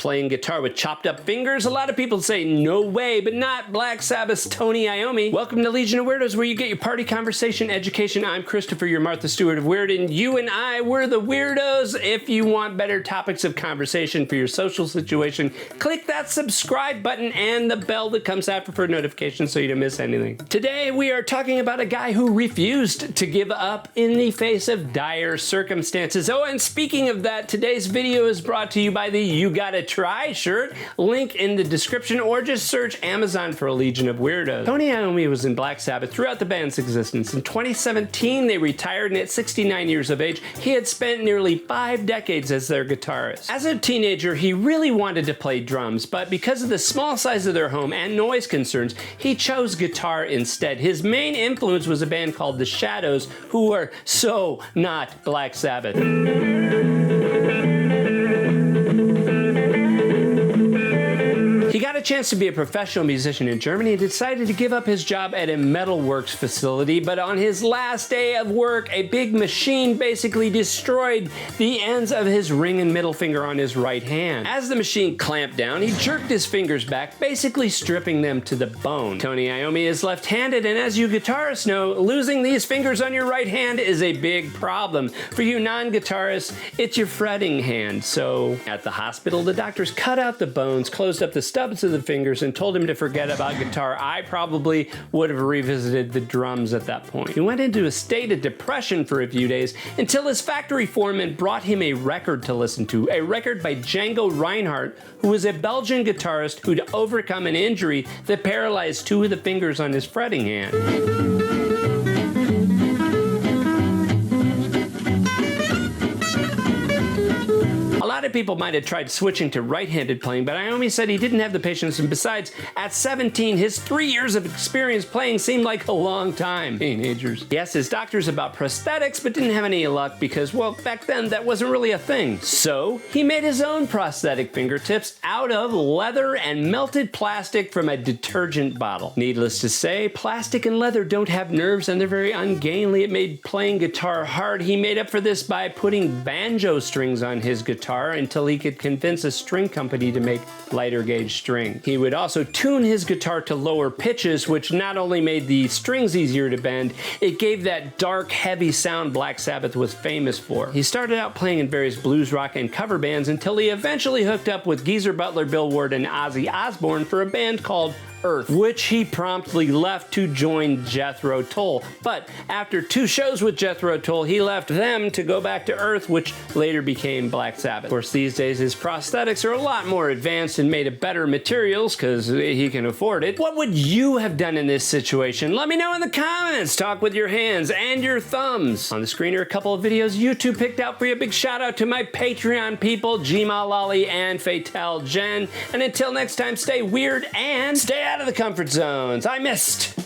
playing guitar with chopped up fingers? A lot of people say no way, but not Black Sabbath's Tony Iommi. Welcome to Legion of Weirdos, where you get your party conversation education. I'm Christopher, your Martha Stewart of Weird, and you and I, we're the weirdos. If you want better topics of conversation for your social situation, click that subscribe button and the bell that comes after for notifications so you don't miss anything. Today we are talking about a guy who refused to give up in the face of dire circumstances. Oh, and speaking of that, today's video is brought to you by the You Gotta Try shirt. Link in the description, or just search Amazon for a Legion of Weirdos. Tony Iommi was in Black Sabbath throughout the band's existence. In 2017, they retired, and at 69 years of age, he had spent nearly 5 decades as their guitarist. As a teenager, he really wanted to play drums, but because of the small size of their home and noise concerns, he chose guitar instead. His main influence was a band called The Shadows, who were so not Black Sabbath. He got a chance to be a professional musician in Germany and decided to give up his job at a metalworks facility, but on his last day of work, a big machine basically destroyed the ends of his ring and middle finger on his right hand. As the machine clamped down, he jerked his fingers back, basically stripping them to the bone. Tony Iommi is left-handed, and as you guitarists know, losing these fingers on your right hand is a big problem. For you non-guitarists, it's your fretting hand. So at the hospital, the doctors cut out the bones, closed up the stubs of the fingers, and told him to forget about guitar. I probably would have revisited the drums at that point. He went into a state of depression for a few days until his factory foreman brought him a record to listen to, a record by Django Reinhardt, who was a Belgian guitarist who'd overcome an injury that paralyzed 2 of the fingers on his fretting hand. A lot of people might have tried switching to right-handed playing, but Iommi said he didn't have the patience, and besides, at 17, his 3 years of experience playing seemed like a long time. Teenagers. He asked his doctors about prosthetics, but didn't have any luck because, well, back then that wasn't really a thing. So he made his own prosthetic fingertips out of leather and melted plastic from a detergent bottle. Needless to say, plastic and leather don't have nerves, and they're very ungainly. It made playing guitar hard. He made up for this by putting banjo strings on his guitar until he could convince a string company to make lighter gauge string. He would also tune his guitar to lower pitches, which not only made the strings easier to bend, it gave that dark, heavy sound Black Sabbath was famous for. He started out playing in various blues, rock, and cover bands until he eventually hooked up with Geezer Butler, Bill Ward, and Ozzy Osbourne for a band called Earth, which he promptly left to join Jethro Tull. But after 2 shows with Jethro Tull, he left them to go back to Earth, which later became Black Sabbath. Of course, these days his prosthetics are a lot more advanced and made of better materials because he can afford it. What would you have done in this situation? Let me know in the comments. Talk with your hands and your thumbs. On the screen are a couple of videos YouTube picked out for you. A big shout out to my Patreon people, Gma Lolly and Fatal Jen. And until next time, stay weird and stay out of the comfort zones. I missed.